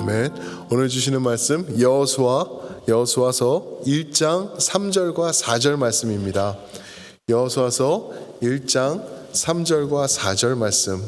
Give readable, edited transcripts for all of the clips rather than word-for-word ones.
아멘. 오늘 주시는 말씀 여호수아서 1장 3절과 4절 말씀입니다. 여호수아서 1장 3절과 4절 말씀.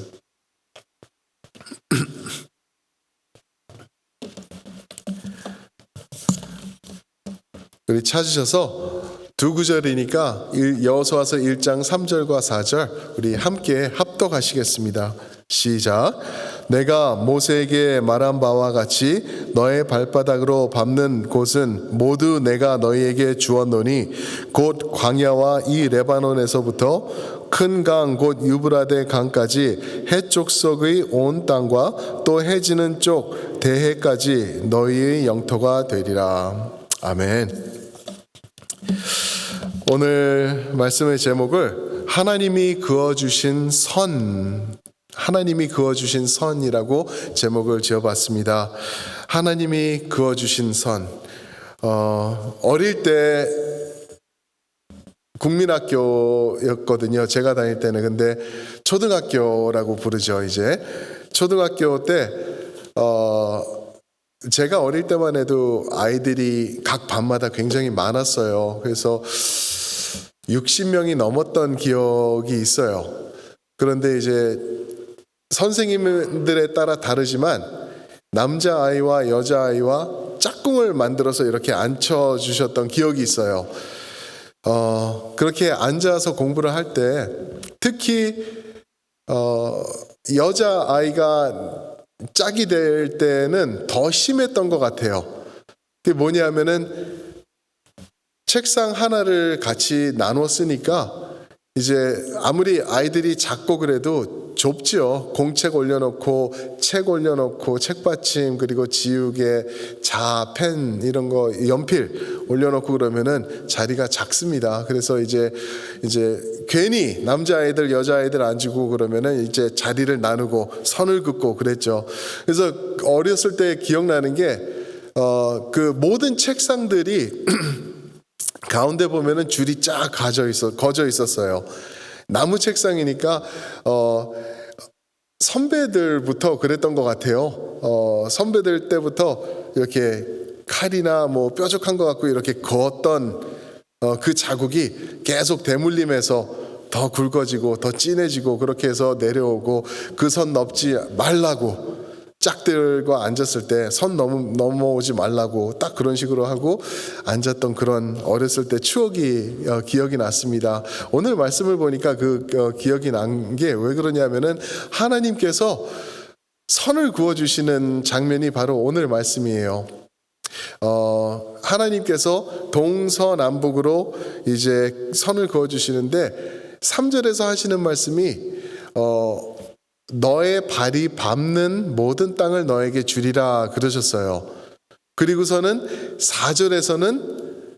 우리 찾으셔서 두 구절이니까 여호수아서 1장 3절과 4절 우리 함께 합독하시겠습니다. 시작. 내가 모세에게 말한 바와 같이 너의 발바닥으로 밟는 곳은 모두 내가 너희에게 주었노니 곧 광야와 이 레바논에서부터 큰 강 곧 유브라데 강까지 해쪽 석의 온 땅과 또 해지는 쪽 대해까지 너희의 영토가 되리라. 아멘. 오늘 말씀의 제목을 하나님이 그어주신 선이라고 제목을 지어봤습니다. 하나님이 그어주신 선. 어릴 때 국민학교였거든요. 제가 다닐 때는. 근데 초등학교라고 부르죠. 이제 초등학교 때 제가 어릴 때만 해도 아이들이 각 반마다 굉장히 많았어요. 그래서 60명이 넘었던 기억이 있어요. 그런데 이제 선생님들에 따라 다르지만 남자아이와 여자아이와 짝꿍을 만들어서 이렇게 앉혀주셨던 기억이 있어요. 그렇게 앉아서 공부를 할 때 특히 여자아이가 짝이 될 때는 더 심했던 것 같아요. 그게 뭐냐면은 책상 하나를 같이 나눠 쓰니까 이제 아무리 아이들이 작고 그래도 좁죠. 공책 올려놓고 책 올려놓고 책받침 그리고 지우개, 자, 펜 이런 거 연필 올려놓고 그러면은 자리가 작습니다. 그래서 이제 괜히 남자아이들 여자아이들 앉고 그러면은 이제 자리를 나누고 선을 긋고 그랬죠. 그래서 어렸을 때 기억나는 게 그 모든 책상들이 가운데 보면은 줄이 쫙 거져 있었어요. 나무 책상이니까 선배들부터 그랬던 것 같아요. 선배들 때부터 이렇게 칼이나 뭐 뾰족한 것 같고 이렇게 그었던 그 자국이 계속 대물림해서 더 굵어지고 더 진해지고 그렇게 해서 내려오고 그 선 넘지 말라고 짝들과 앉았을 때 선 넘어오지 말라고 딱 그런 식으로 하고 앉았던 그런 어렸을 때 기억이 났습니다. 오늘 말씀을 보니까 그 기억이 난 게 왜 그러냐면은 하나님께서 선을 그어주시는 장면이 바로 오늘 말씀이에요. 하나님께서 동서남북으로 이제 선을 그어주시는데 3절에서 하시는 말씀이 너의 발이 밟는 모든 땅을 너에게 주리라 그러셨어요. 그리고서는 4절에서는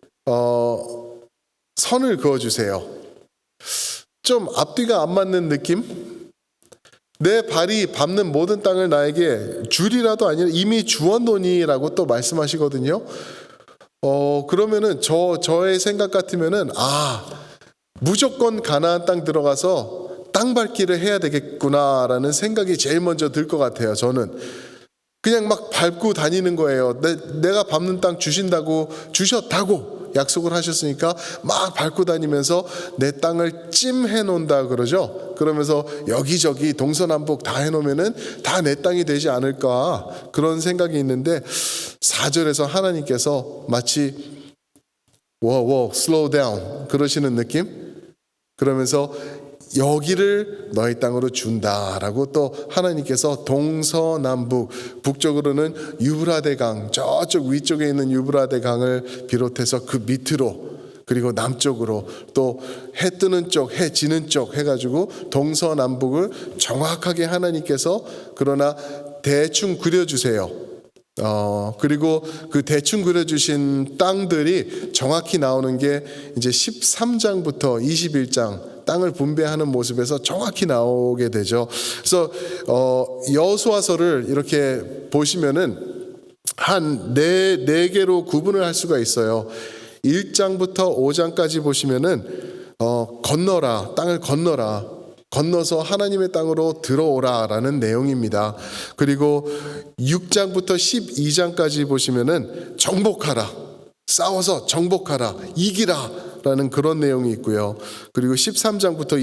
선을 그어주세요. 좀 앞뒤가 안 맞는 느낌? 내 발이 밟는 모든 땅을 나에게 주리라도 아니라 이미 주었노니라고 또 말씀하시거든요. 그러면은 저의 생각 같으면은 무조건 가나안 땅 들어가서 땅 밟기를 해야 되겠구나라는 생각이 제일 먼저 들 것 같아요. 저는 그냥 막 밟고 다니는 거예요. 내가 밟는 땅 주셨다고 약속을 하셨으니까 막 밟고 다니면서 내 땅을 찜해 놓는다 그러죠. 그러면서 여기저기 동서남북 다 해놓으면은 다 내 땅이 되지 않을까 그런 생각이 있는데 4절에서 하나님께서 마치 slow down 그러시는 느낌? 그러면서 여기를 너희 땅으로 준다라고 또 하나님께서 동서남북 북쪽으로는 유브라데 강 저쪽 위쪽에 있는 유브라데 강을 비롯해서 그 밑으로 그리고 남쪽으로 또 해 뜨는 쪽 해 지는 쪽 해가지고 동서남북을 정확하게 하나님께서 그러나 대충 그려주세요. 그리고 그 대충 그려주신 땅들이 정확히 나오는 게 이제 13장부터 21장 땅을 분배하는 모습에서 정확히 나오게 되죠. 그래서 여호수아서를 이렇게 보시면은 한 네 개로 구분을 할 수가 있어요. 1장부터 5장까지 보시면은 건너라, 땅을 건너라. 건너서 하나님의 땅으로 들어오라라는 내용입니다. 그리고 6장부터 12장까지 보시면은 정복하라, 싸워서 정복하라, 이기라 라는 그런 내용이 있고요. 그리고 13장부터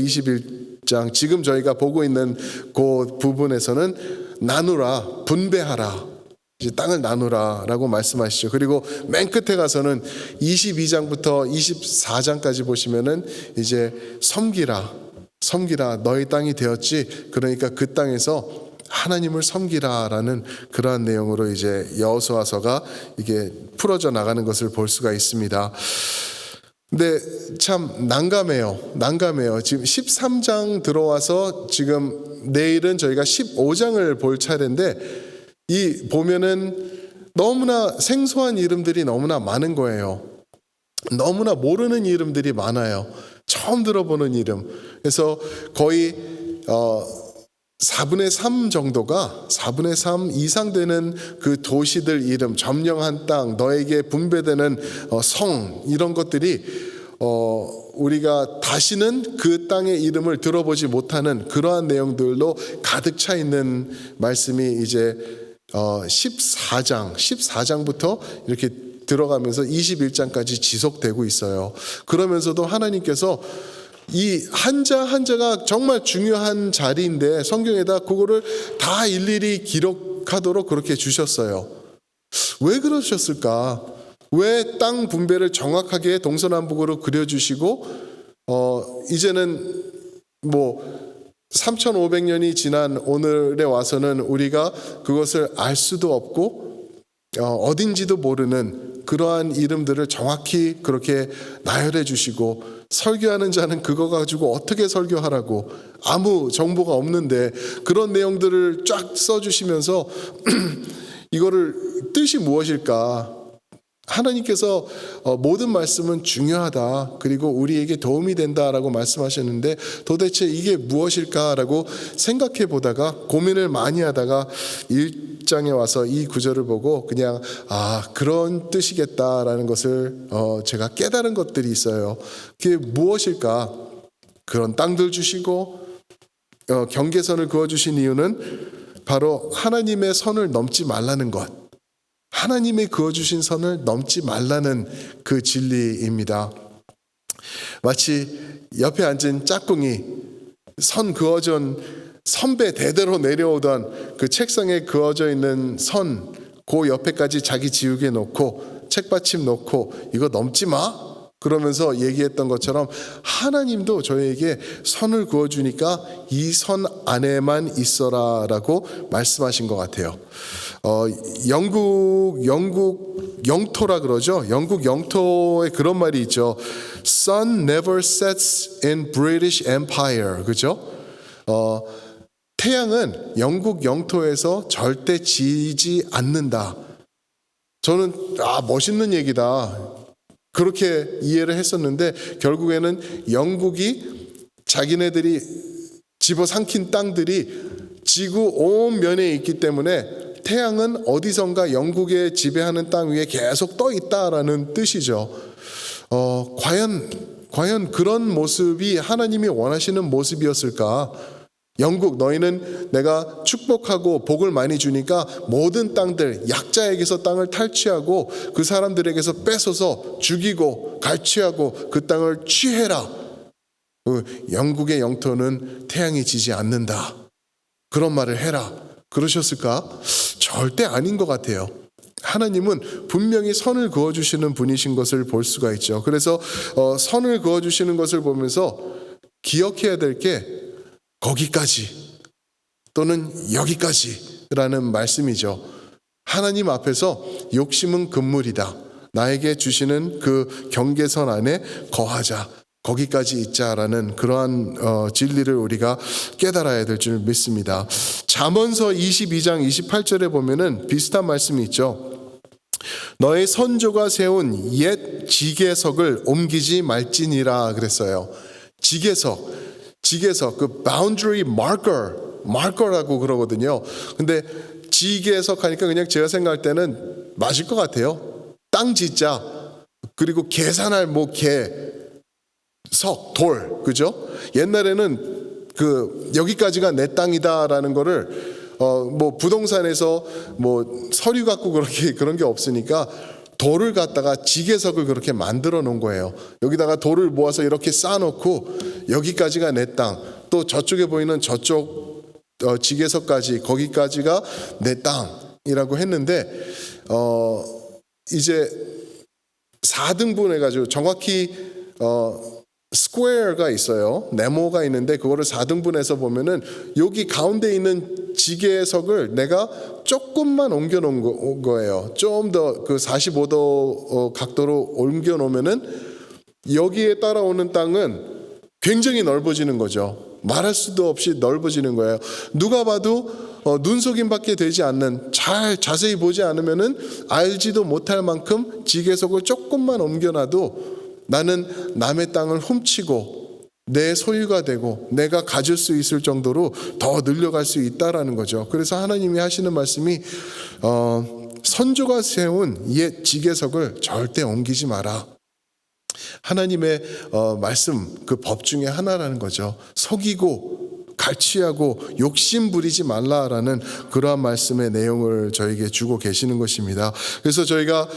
21장, 지금 저희가 보고 있는 그 부분에서는 나누라, 분배하라, 이제 땅을 나누라 라고 말씀하시죠. 그리고 맨 끝에 가서는 22장부터 24장까지 보시면은 이제 섬기라, 너희 땅이 되었지. 그러니까 그 땅에서 하나님을 섬기라라는 그러한 내용으로 이제 여호수아서가 이게 풀어져 나가는 것을 볼 수가 있습니다. 근데 참 난감해요. 지금 13장 들어와서 지금 내일은 저희가 15장을 볼 차례인데 이 보면은 너무나 생소한 이름들이 너무나 많은 거예요. 너무나 모르는 이름들이 많아요. 처음 들어보는 이름. 그래서 거의 4분의 3 정도가 4분의 3 이상 되는 그 도시들 이름, 점령한 땅, 너에게 분배되는 성, 이런 것들이 우리가 다시는 그 땅의 이름을 들어보지 못하는 그러한 내용들로 가득 차 있는 말씀이 이제 14장부터 이렇게 들어가면서 21장까지 지속되고 있어요. 그러면서도 하나님께서 이 한자 한자가 정말 중요한 자리인데 성경에다 그거를 다 일일이 기록하도록 그렇게 주셨어요. 왜 그러셨을까? 왜 땅 분배를 정확하게 동서남북으로 그려주시고 이제는 뭐 3,500년이 지난 오늘에 와서는 우리가 그것을 알 수도 없고 어딘지도 모르는 그러한 이름들을 정확히 그렇게 나열해 주시고 설교하는 자는 그거 가지고 어떻게 설교하라고 아무 정보가 없는데 그런 내용들을 쫙 써주시면서 이거를 뜻이 무엇일까? 하나님께서 모든 말씀은 중요하다. 그리고 우리에게 도움이 된다라고 말씀하셨는데 도대체 이게 무엇일까라고 생각해 보다가 고민을 많이 하다가 1장에 와서 이 구절을 보고 그냥 그런 뜻이겠다라는 것을 제가 깨달은 것들이 있어요. 그게 무엇일까? 그런 땅들 주시고 경계선을 그어주신 이유는 바로 하나님의 선을 넘지 말라는 것. 하나님이 그어주신 선을 넘지 말라는 그 진리입니다. 마치 옆에 앉은 짝꿍이 선 그어준 선배 대대로 내려오던 그 책상에 그어져 있는 선, 그 옆에까지 자기 지우개 놓고 책받침 놓고 이거 넘지 마 그러면서 얘기했던 것처럼 하나님도 저희에게 선을 그어주니까 이 선 안에만 있어라라고 말씀하신 것 같아요. 영국 영토라 그러죠. 영국 영토에 그런 말이 있죠. Sun never sets in British Empire. 그죠? 태양은 영국 영토에서 절대 지지 않는다. 저는 멋있는 얘기다. 그렇게 이해를 했었는데 결국에는 영국이 자기네들이 집어삼킨 땅들이 지구 온 면에 있기 때문에 태양은 어디선가 영국의 지배하는 땅 위에 계속 떠 있다라는 뜻이죠. 과연 그런 모습이 하나님이 원하시는 모습이었을까? 영국 너희는 내가 축복하고 복을 많이 주니까 모든 땅들 약자에게서 땅을 탈취하고 그 사람들에게서 뺏어서 죽이고 갈취하고 그 땅을 취해라. 영국의 영토는 태양이 지지 않는다. 그런 말을 해라. 그러셨을까? 절대 아닌 것 같아요. 하나님은 분명히 선을 그어주시는 분이신 것을 볼 수가 있죠. 그래서 선을 그어주시는 것을 보면서 기억해야 될 게 거기까지 또는 여기까지라는 말씀이죠. 하나님 앞에서 욕심은 금물이다. 나에게 주시는 그 경계선 안에 거하자. 거기까지 있자라는 그러한 진리를 우리가 깨달아야 될 줄 믿습니다. 잠언서 22장 28절에 보면은 비슷한 말씀이 있죠. 너의 선조가 세운 옛 지계석을 옮기지 말지니라 그랬어요. 지계석 그 boundary marker라고 그러거든요. 근데 지계석 하니까 그냥 제가 생각할 때는 맞을 것 같아요. 땅 지자 그리고 계산할 석, 돌, 그죠? 옛날에는 여기까지가 내 땅이다라는 거를 뭐 부동산에서 뭐 서류 갖고 그런 게 없으니까 돌을 갖다가 지게석을 그렇게 만들어 놓은 거예요. 여기다가 돌을 모아서 이렇게 쌓아놓고 여기까지가 내 땅, 또 저쪽에 보이는 저쪽 지게석까지 거기까지가 내 땅이라고 했는데 이제 4등분 해가지고 정확히 스퀘어가 있어요. 네모가 있는데 그거를 4등분해서 보면은 여기 가운데 있는 지게석을 내가 조금만 옮겨 놓은 거예요. 좀 더 그 45도 각도로 옮겨 놓으면은 여기에 따라오는 땅은 굉장히 넓어지는 거죠. 말할 수도 없이 넓어지는 거예요. 누가 봐도 눈속임밖에 되지 않는, 잘 자세히 보지 않으면은 알지도 못할 만큼 지게석을 조금만 옮겨놔도 나는 남의 땅을 훔치고 내 소유가 되고 내가 가질 수 있을 정도로 더 늘려갈 수 있다라는 거죠. 그래서 하나님이 하시는 말씀이 선조가 세운 옛 지게석을 절대 옮기지 마라. 하나님의 말씀, 그 법 중에 하나라는 거죠. 속이고 갈취하고 욕심 부리지 말라라는 그러한 말씀의 내용을 저에게 주고 계시는 것입니다. 그래서 저희가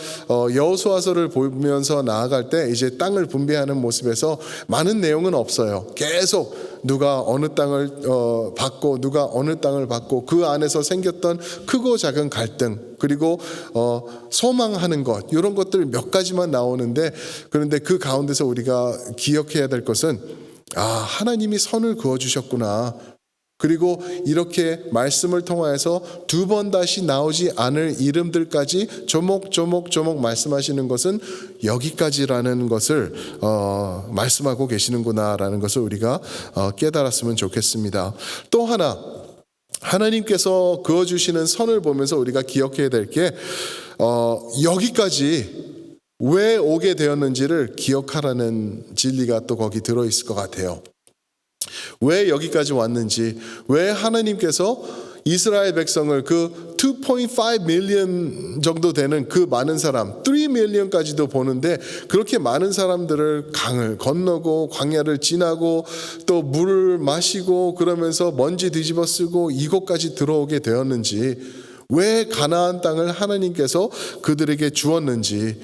여호수아서를 보면서 나아갈 때 이제 땅을 분배하는 모습에서 많은 내용은 없어요. 계속 누가 어느 땅을 받고 누가 어느 땅을 받고 그 안에서 생겼던 크고 작은 갈등, 그리고 소망하는 것, 이런 것들 몇 가지만 나오는데, 그런데 그 가운데서 우리가 기억해야 될 것은 하나님이 선을 그어주셨구나. 그리고 이렇게 말씀을 통하여서 두 번 다시 나오지 않을 이름들까지 조목조목 말씀하시는 것은 여기까지라는 것을 말씀하고 계시는구나라는 것을 우리가 깨달았으면 좋겠습니다. 또 하나, 하나님께서 그어주시는 선을 보면서 우리가 기억해야 될 게 여기까지 왜 오게 되었는지를 기억하라는 진리가 또 거기 들어있을 것 같아요. 왜 여기까지 왔는지, 왜 하나님께서 이스라엘 백성을 그 2.5 밀리언 정도 되는 그 많은 사람, 3 밀리언까지도 보는데 그렇게 많은 사람들을 강을 건너고 광야를 지나고 또 물을 마시고 그러면서 먼지 뒤집어 쓰고 이곳까지 들어오게 되었는지, 왜 가나안 땅을 하나님께서 그들에게 주었는지,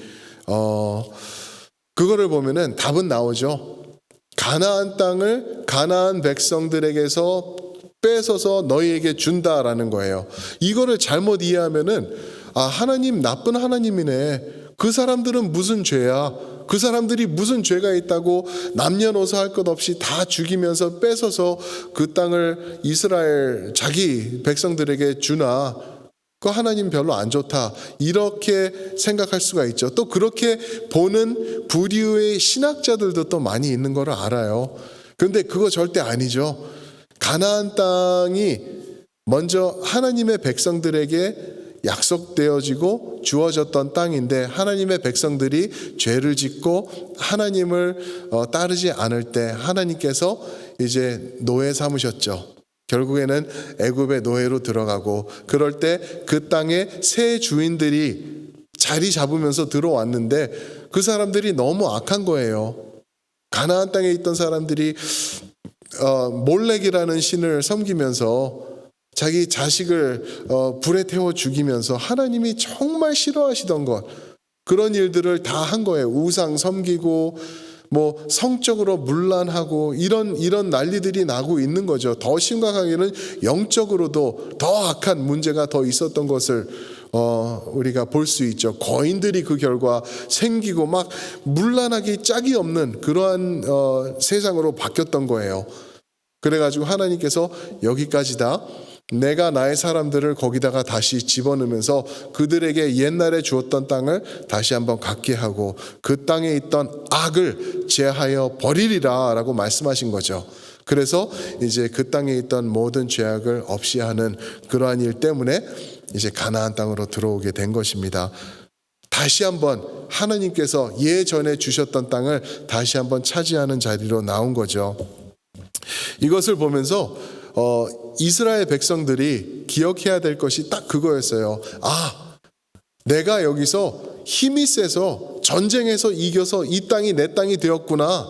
그거를 보면은 답은 나오죠. 가나안 땅을 가나안 백성들에게서 뺏어서 너희에게 준다라는 거예요. 이거를 잘못 이해하면은 하나님 나쁜 하나님이네. 그 사람들은 무슨 죄야? 그 사람들이 무슨 죄가 있다고 남녀노소 할 것 없이 다 죽이면서 뺏어서 그 땅을 이스라엘 자기 백성들에게 주나? 그 하나님 별로 안 좋다, 이렇게 생각할 수가 있죠. 또 그렇게 보는 부류의 신학자들도 또 많이 있는 걸 알아요. 그런데 그거 절대 아니죠. 가나안 땅이 먼저 하나님의 백성들에게 약속되어지고 주어졌던 땅인데, 하나님의 백성들이 죄를 짓고 하나님을 따르지 않을 때 하나님께서 이제 노예 삼으셨죠. 결국에는 애굽의 노예로 들어가고, 그럴 때 그 땅의 새 주인들이 자리 잡으면서 들어왔는데 그 사람들이 너무 악한 거예요. 가나안 땅에 있던 사람들이 몰렉이라는 신을 섬기면서 자기 자식을 불에 태워 죽이면서 하나님이 정말 싫어하시던 것, 그런 일들을 다 한 거예요. 우상 섬기고 뭐 성적으로 문란하고 이런 난리들이 나고 있는 거죠. 더 심각하게는 영적으로도 더 악한 문제가 더 있었던 것을 우리가 볼 수 있죠. 거인들이 그 결과 생기고 막 문란하기 짝이 없는 그러한 세상으로 바뀌었던 거예요. 그래가지고 하나님께서 여기까지다, 내가 나의 사람들을 거기다가 다시 집어넣으면서 그들에게 옛날에 주었던 땅을 다시 한번 갖게 하고 그 땅에 있던 악을 제하여 버리리라 라고 말씀하신 거죠. 그래서 이제 그 땅에 있던 모든 죄악을 없이 하는 그러한 일 때문에 이제 가나안 땅으로 들어오게 된 것입니다. 다시 한번 하나님께서 예전에 주셨던 땅을 다시 한번 차지하는 자리로 나온 거죠. 이것을 보면서 이스라엘 백성들이 기억해야 될 것이 딱 그거였어요. 내가 여기서 힘이 세서 전쟁에서 이겨서 이 땅이 내 땅이 되었구나,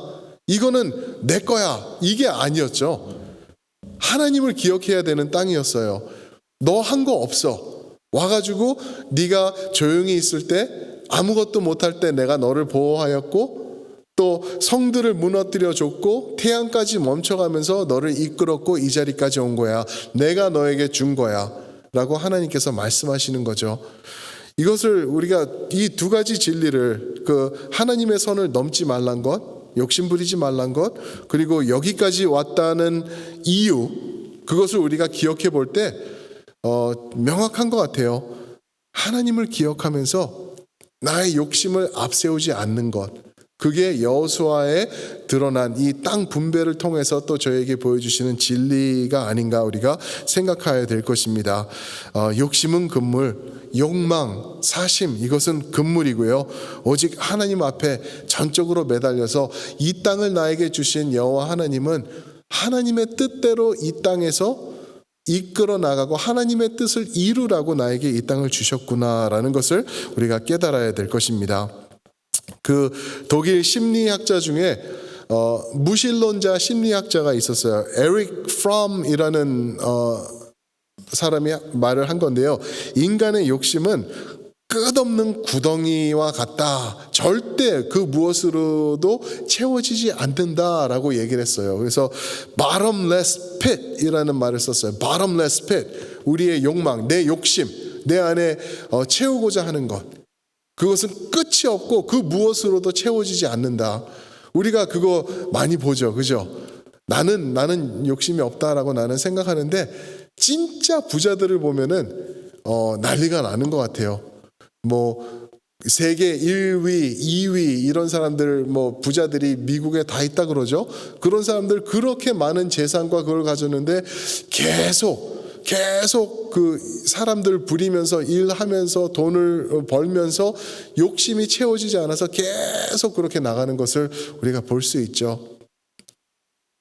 이거는 내 거야, 이게 아니었죠. 하나님을 기억해야 되는 땅이었어요. 너 한 거 없어. 와가지고 네가 조용히 있을 때, 아무것도 못할 때 내가 너를 보호하였고, 또 성들을 무너뜨려 줬고 태양까지 멈춰가면서 너를 이끌었고 이 자리까지 온 거야. 내가 너에게 준 거야 라고 하나님께서 말씀하시는 거죠. 이것을 우리가 이 두 가지 진리를, 그 하나님의 선을 넘지 말란 것, 욕심 부리지 말란 것, 그리고 여기까지 왔다는 이유, 그것을 우리가 기억해 볼 때 명확한 것 같아요. 하나님을 기억하면서 나의 욕심을 앞세우지 않는 것, 그게 여호수아에 드러난 이 땅 분배를 통해서 또 저에게 보여주시는 진리가 아닌가 우리가 생각해야 될 것입니다. 욕심은 금물, 욕망, 사심, 이것은 금물이고요. 오직 하나님 앞에 전적으로 매달려서 이 땅을 나에게 주신 여호와 하나님은 하나님의 뜻대로 이 땅에서 이끌어 나가고 하나님의 뜻을 이루라고 나에게 이 땅을 주셨구나라는 것을 우리가 깨달아야 될 것입니다. 그 독일 심리학자 중에 무신론자 심리학자가 있었어요. 에릭 프롬이라는 사람이 말을 한 건데요. 인간의 욕심은 끝없는 구덩이와 같다. 절대 그 무엇으로도 채워지지 않는다라고 얘기를 했어요. 그래서 bottomless pit이라는 말을 썼어요. bottomless pit. 우리의 욕망, 내 욕심, 내 안에 채우고자 하는 것. 그것은 끝이 없고 그 무엇으로도 채워지지 않는다. 우리가 그거 많이 보죠. 그죠? 나는 욕심이 없다라고 나는 생각하는데 진짜 부자들을 보면은 난리가 나는 것 같아요. 뭐 세계 1위, 2위 이런 사람들, 뭐 부자들이 미국에 다 있다 그러죠. 그런 사람들 그렇게 많은 재산과 그걸 가졌는데 계속 그 사람들 부리면서 일하면서 돈을 벌면서 욕심이 채워지지 않아서 계속 그렇게 나가는 것을 우리가 볼 수 있죠.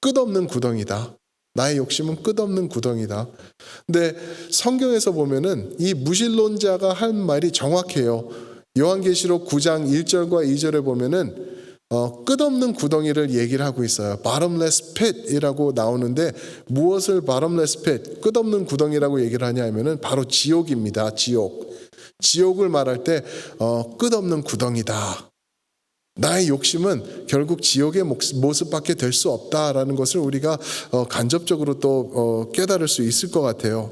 끝없는 구덩이다. 나의 욕심은 끝없는 구덩이다. 근데 성경에서 보면은 이 무신론자가 한 말이 정확해요. 요한계시록 9장 1절과 2절에 보면은 끝없는 구덩이를 얘기를 하고 있어요. bottomless pit이라고 나오는데 무엇을 bottomless pit, 끝없는 구덩이라고 얘기를 하냐 하면은 바로 지옥입니다. 지옥을 말할 때 끝없는 구덩이다. 나의 욕심은 결국 지옥의 모습밖에 될 수 없다라는 것을 우리가 간접적으로 또 깨달을 수 있을 것 같아요.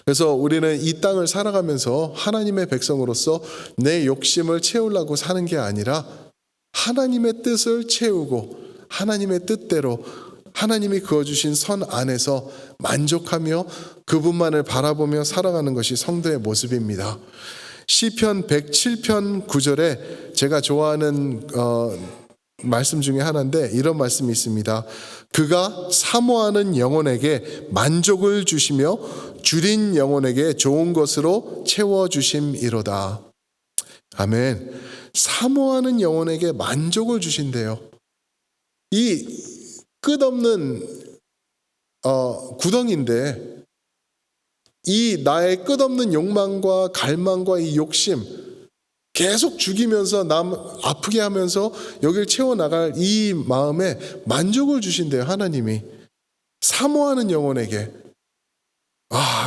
그래서 우리는 이 땅을 살아가면서 하나님의 백성으로서 내 욕심을 채우려고 사는 게 아니라 하나님의 뜻을 채우고 하나님의 뜻대로 하나님이 그어주신 선 안에서 만족하며 그분만을 바라보며 살아가는 것이 성도의 모습입니다. 시편 107편 9절에 제가 좋아하는 말씀 중에 하나인데 이런 말씀이 있습니다. 그가 사모하는 영혼에게 만족을 주시며 줄인 영혼에게 좋은 것으로 채워주심이로다. 아멘. 사모하는 영혼에게 만족을 주신대요. 이 끝없는 구덩이인데 이 나의 끝없는 욕망과 갈망과 이 욕심 계속 죽이면서 남 아프게 하면서 여길 채워나갈 이 마음에 만족을 주신대요. 하나님이 사모하는 영혼에게.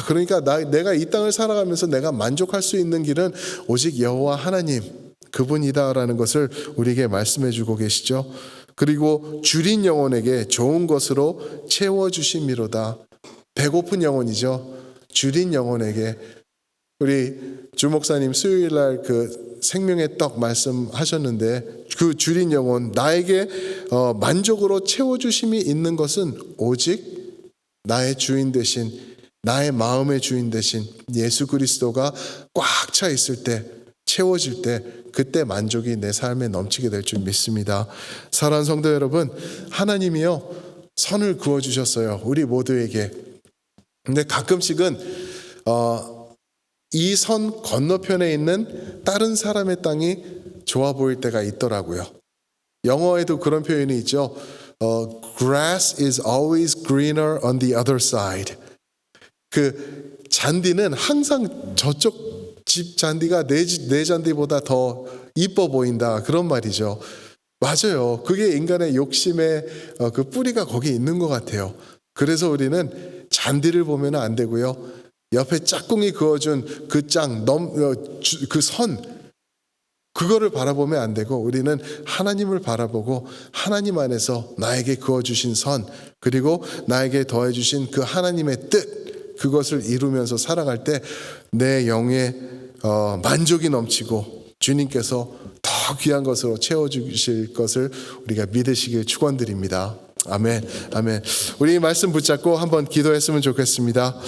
그러니까 내가 이 땅을 살아가면서 내가 만족할 수 있는 길은 오직 여호와 하나님 그분이다라는 것을 우리에게 말씀해 주고 계시죠. 그리고 줄인 영혼에게 좋은 것으로 채워주심이로다. 배고픈 영혼이죠. 줄인 영혼에게. 우리 주 목사님 수요일날 그 생명의 떡 말씀하셨는데 그 줄인 영혼, 나에게 만족으로 채워주심이 있는 것은 오직 나의 주인 되신, 나의 마음의 주인 되신 예수 그리스도가 꽉 차 있을 때, 채워질 때, 그때 만족이 내 삶에 넘치게 될 줄 믿습니다. 사랑하는 성도 여러분, 하나님이요 선을 그어주셨어요. 우리 모두에게. 근데 가끔씩은 이 선 건너편에 있는 다른 사람의 땅이 좋아 보일 때가 있더라고요. 영어에도 그런 표현이 있죠. Grass is always greener on the other side. 그 잔디는 항상 저쪽 집 잔디가 내 잔디보다 더 이뻐 보인다. 그런 말이죠. 맞아요. 그게 인간의 욕심의 그 뿌리가 거기에 있는 것 같아요. 그래서 우리는 잔디를 보면 안 되고요. 옆에 짝꿍이 그어준 그 선, 그거를 바라보면 안 되고 우리는 하나님을 바라보고 하나님 안에서 나에게 그어주신 선, 그리고 나에게 더해주신 그 하나님의 뜻, 그것을 이루면서 살아갈 때 내 영에 만족이 넘치고 주님께서 더 귀한 것으로 채워주실 것을 우리가 믿으시길 축원드립니다. 아멘, 아멘. 우리 이 말씀 붙잡고 한번 기도했으면 좋겠습니다.